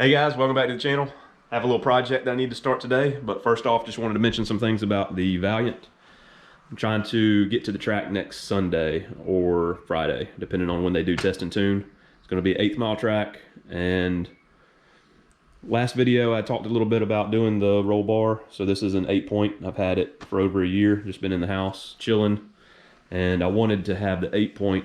Hey guys, welcome back to the channel. I have a little project that I need to start today, but first off, just wanted to mention some things about the Valiant. I'm trying to get to the track next Sunday or Friday, depending on when they do test and tune. It's going to be an 8th mile track, and last video I talked a little bit about doing the roll bar. So this is an 8-point. I've had it for over a year, just been in the house chilling, and I wanted to have the 8-point.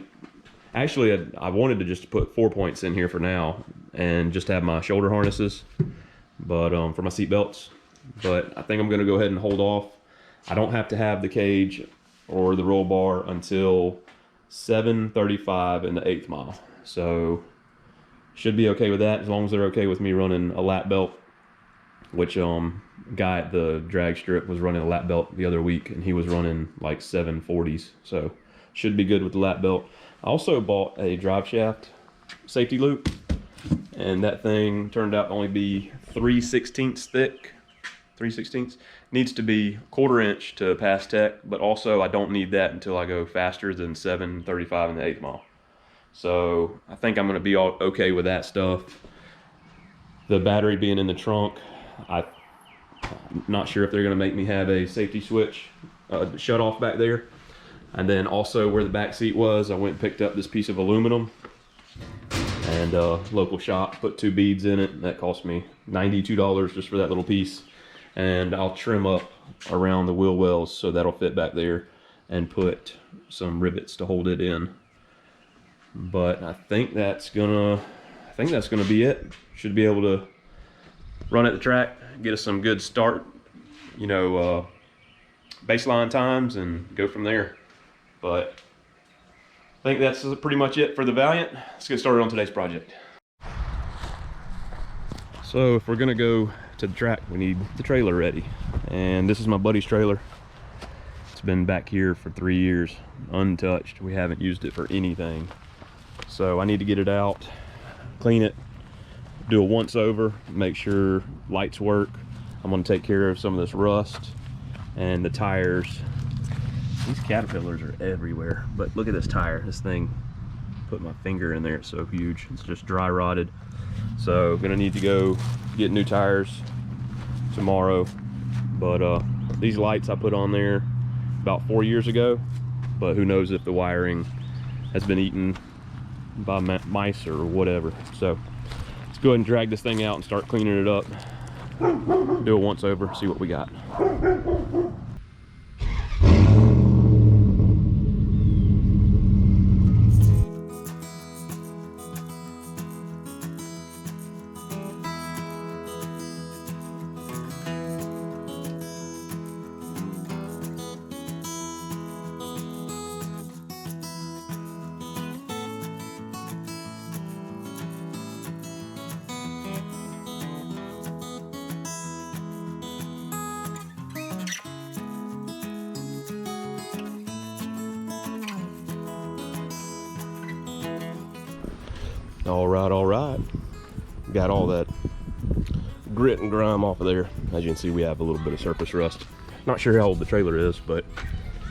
Actually, I wanted to just put 4 points in here for now and just have my shoulder harnesses, but for my seat belts. But I think I'm going to go ahead and hold off. I don't have to have the cage or the roll bar until 7:35 in the 8th mile. So should be okay with that, as long as they're okay with me running a lap belt, which guy at the drag strip was running a lap belt the other week, and he was running like 740s. So should be good with the lap belt. I also bought a drive shaft safety loop, and that thing turned out to only be 3/16 thick. 3/16 needs to be 1/4 inch to pass tech, but also I don't need that until I go faster than 7:35 in the 8th mile. So I think I'm going to be all okay with that stuff. The battery being in the trunk, I'm not sure if they're going to make me have a safety switch shut off back there. And then also where the back seat was, I went and picked up this piece of aluminum, and local shop put 2 beads in it. That cost me $92 just for that little piece. And I'll trim up around the wheel wells so that'll fit back there, and put some rivets to hold it in. But I think that's gonna be it. Should be able to run at the track, get us some good start, you know, baseline times, and go from there. But I think that's pretty much it for the Valiant. Let's get started on today's project. So if we're gonna go to the track, we need the trailer ready. And this is my buddy's trailer. It's been back here for 3 years, untouched. We haven't used it for anything. So I need to get it out, clean it, do a once over, make sure lights work. I'm gonna take care of some of this rust and the tires. These caterpillars are everywhere, but look at this tire. This thing, put my finger in there, it's so huge. It's just dry rotted. So I'm gonna need to go get new tires tomorrow. But these lights I put on there about 4 years ago, but who knows if the wiring has been eaten by mice or whatever. So let's go ahead and drag this thing out and start cleaning it up. Do a once over, see what we got. All right. Got all that grit and grime off of there. As you can see, we have a little bit of surface rust. Not sure how old the trailer is, but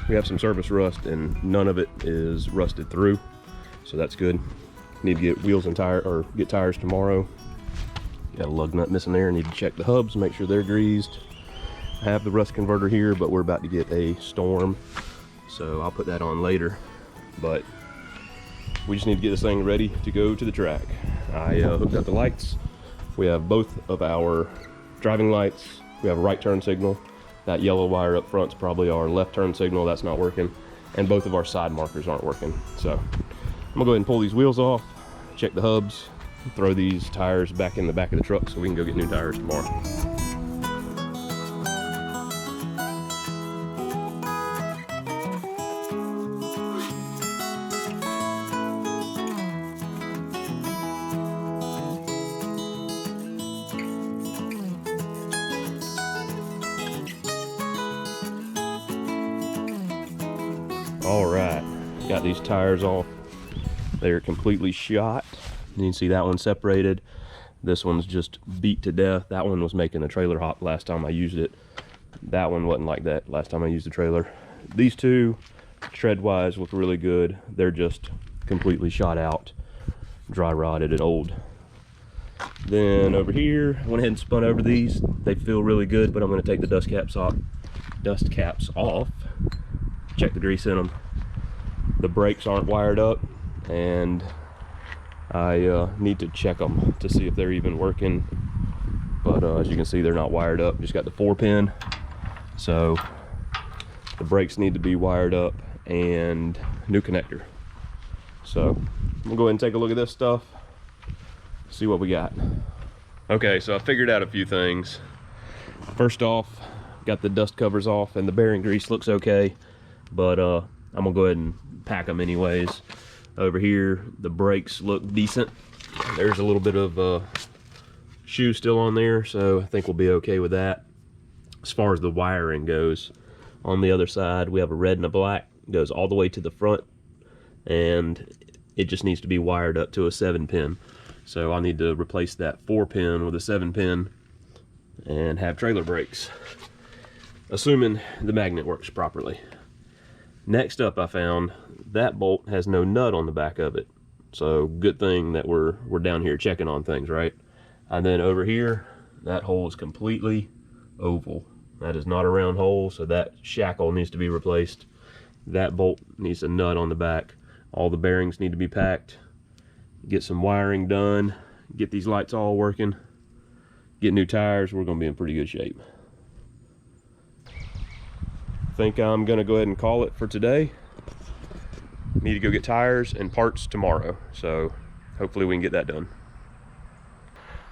we have some surface rust, and none of it is rusted through, so that's good. Need to get wheels and get tires tomorrow. Got a lug nut missing there. Need to check the hubs, make sure they're greased. I have the rust converter here, but we're about to get a storm, so I'll put that on later. But we just need to get this thing ready to go to the track. I hooked up the lights. We have both of our driving lights. We have a right turn signal. That yellow wire up front is probably our left turn signal. That's not working. And both of our side markers aren't working. So I'm gonna go ahead and pull these wheels off, check the hubs, throw these tires back in the back of the truck so we can go get new tires tomorrow. All right, got these tires off. They're completely shot. You can see that one separated. This one's just beat to death. That one was making a trailer hop last time I used it. That one wasn't like that last time I used the trailer. These two, tread-wise, look really good. They're just completely shot out, dry rotted and old. Then over here, I went ahead and spun over these. They feel really good, but I'm going to take the dust caps off, check the grease in them. The brakes aren't wired up, and I need to check them to see if they're even working. But as you can see, they're not wired up. Just got the 4-pin, so the brakes need to be wired up and new connector. So I'm gonna go ahead and take a look at this stuff, see what we got. Okay, so I figured out a few things. First off, got the dust covers off, and the bearing grease looks okay, but I'm gonna go ahead and pack them anyways. Over here, the brakes look decent. There's a little bit of shoe still on there, so I think we'll be okay with that. As far as the wiring goes, on the other side, we have a red and a black. It goes all the way to the front, and it just needs to be wired up to a 7-pin. So I need to replace that 4-pin with a 7-pin and have trailer brakes, assuming the magnet works properly. Next up, I found that bolt has no nut on the back of it. So good thing that we're down here checking on things, right? And then over here, that hole is completely oval. That is not a round hole, so that shackle needs to be replaced. That bolt needs a nut on the back. All the bearings need to be packed. Get some wiring done. Get these lights all working. Get new tires. We're gonna be in pretty good shape. I think I'm gonna go ahead and call it for today. Need to go get tires and parts tomorrow, so hopefully we can get that done.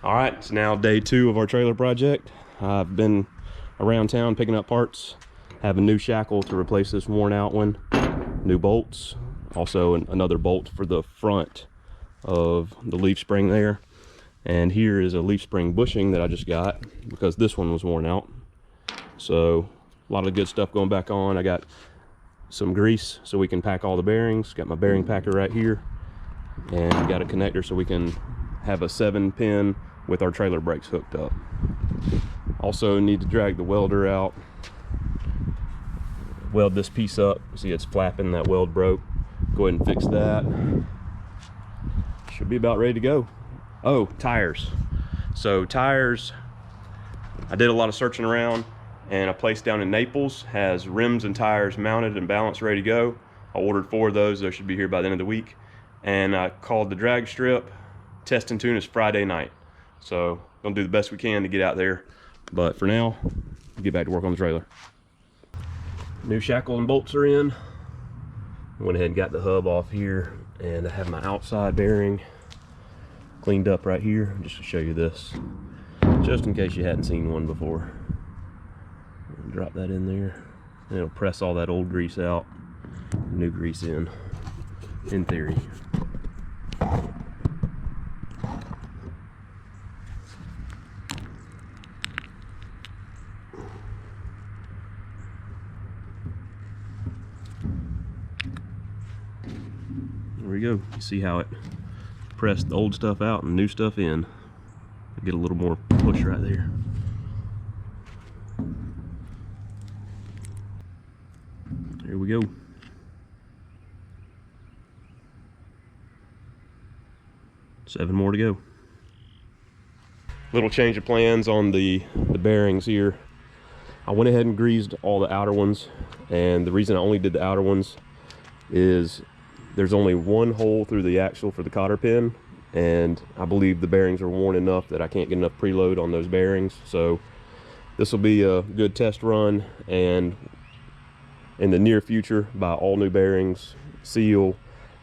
All right, it's now day 2 of our trailer project. I've been around town picking up parts. Have a new shackle to replace this worn out one. New bolts. Also another bolt for the front of the leaf spring there. And here is a leaf spring bushing that I just got because this one was worn out. So a lot of good stuff going back on. I got some grease so we can pack all the bearings. Got my bearing packer right here. And got a connector so we can have a 7-pin with our trailer brakes hooked up. Also need to drag the welder out. Weld this piece up. See, it's flapping, that weld broke. Go ahead and fix that. Should be about ready to go. Oh, tires. So tires, I did a lot of searching around, and a place down in Naples has rims and tires mounted and balanced, ready to go. I ordered 4 of those. Those should be here by the end of the week. And I called the drag strip. Test and tune is Friday night. So gonna do the best we can to get out there. But for now, get back to work on the trailer. New shackle and bolts are in. Went ahead and got the hub off here, and I have my outside bearing cleaned up right here, just to show you this, just in case you hadn't seen one before. Drop that in there, and it'll press all that old grease out, new grease in theory. There we go. You see how it pressed the old stuff out and new stuff in. Get a little more push right there. Here we go. 7 more to go. Little change of plans on the bearings here. I went ahead and greased all the outer ones, and the reason I only did the outer ones is there's only one hole through the axle for the cotter pin, and I believe the bearings are worn enough that I can't get enough preload on those bearings. So this will be a good test run, and in the near future, buy all new bearings, seal,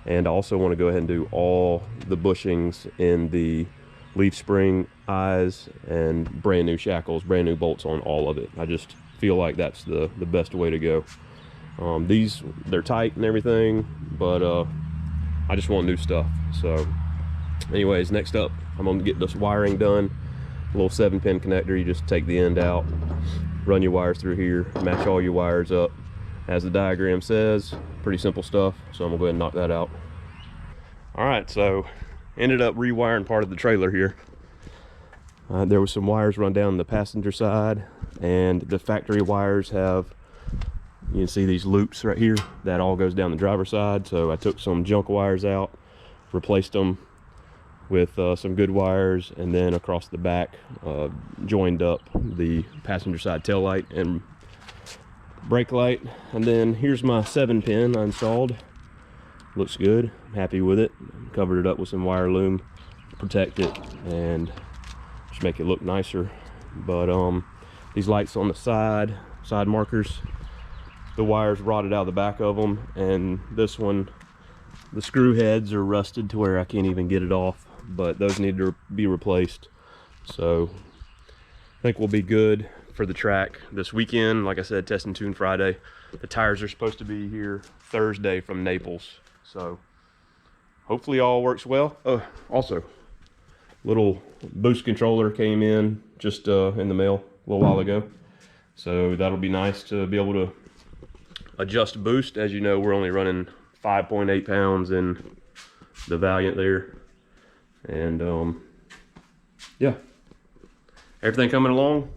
and I also want to go ahead and do all the bushings in the leaf spring eyes and brand new shackles, brand new bolts on all of it. I just feel like that's the best way to go. These, they're tight and everything, but I just want new stuff. So anyways, next up, I'm gonna get this wiring done. A little 7-pin connector. You just take the end out, run your wires through here, match all your wires up as the diagram says. Pretty simple stuff, so I'm gonna go ahead and knock that out. All right, so ended up rewiring part of the trailer here. There was some wires run down the passenger side, and the factory wires have, you can see these loops right here, that all goes down the driver's side. So I took some junk wires out, replaced them with some good wires, and then across the back joined up the passenger side tail light and brake light. And then here's my 7-pin I installed. Looks good. I'm happy with it. Covered it up with some wire loom to protect it and just make it look nicer. But these lights on the side markers, the wires rotted out of the back of them, and this one, the screw heads are rusted to where I can't even get it off, but those need to be replaced. So I think we'll be good for the track this weekend. Like I said, test and tune Friday. The tires are supposed to be here Thursday from Naples, so hopefully all works well. Also, little boost controller came in just in the mail a little while ago, so that'll be nice to be able to adjust boost. As you know, we're only running 5.8 pounds in the Valiant there, and yeah, everything coming along.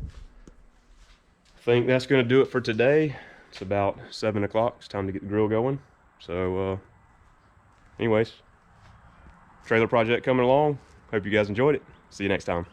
I think that's going to do it for today. It's about 7 o'clock. It's time to get the grill going. So anyways, trailer project coming along. Hope you guys enjoyed it. See you next time.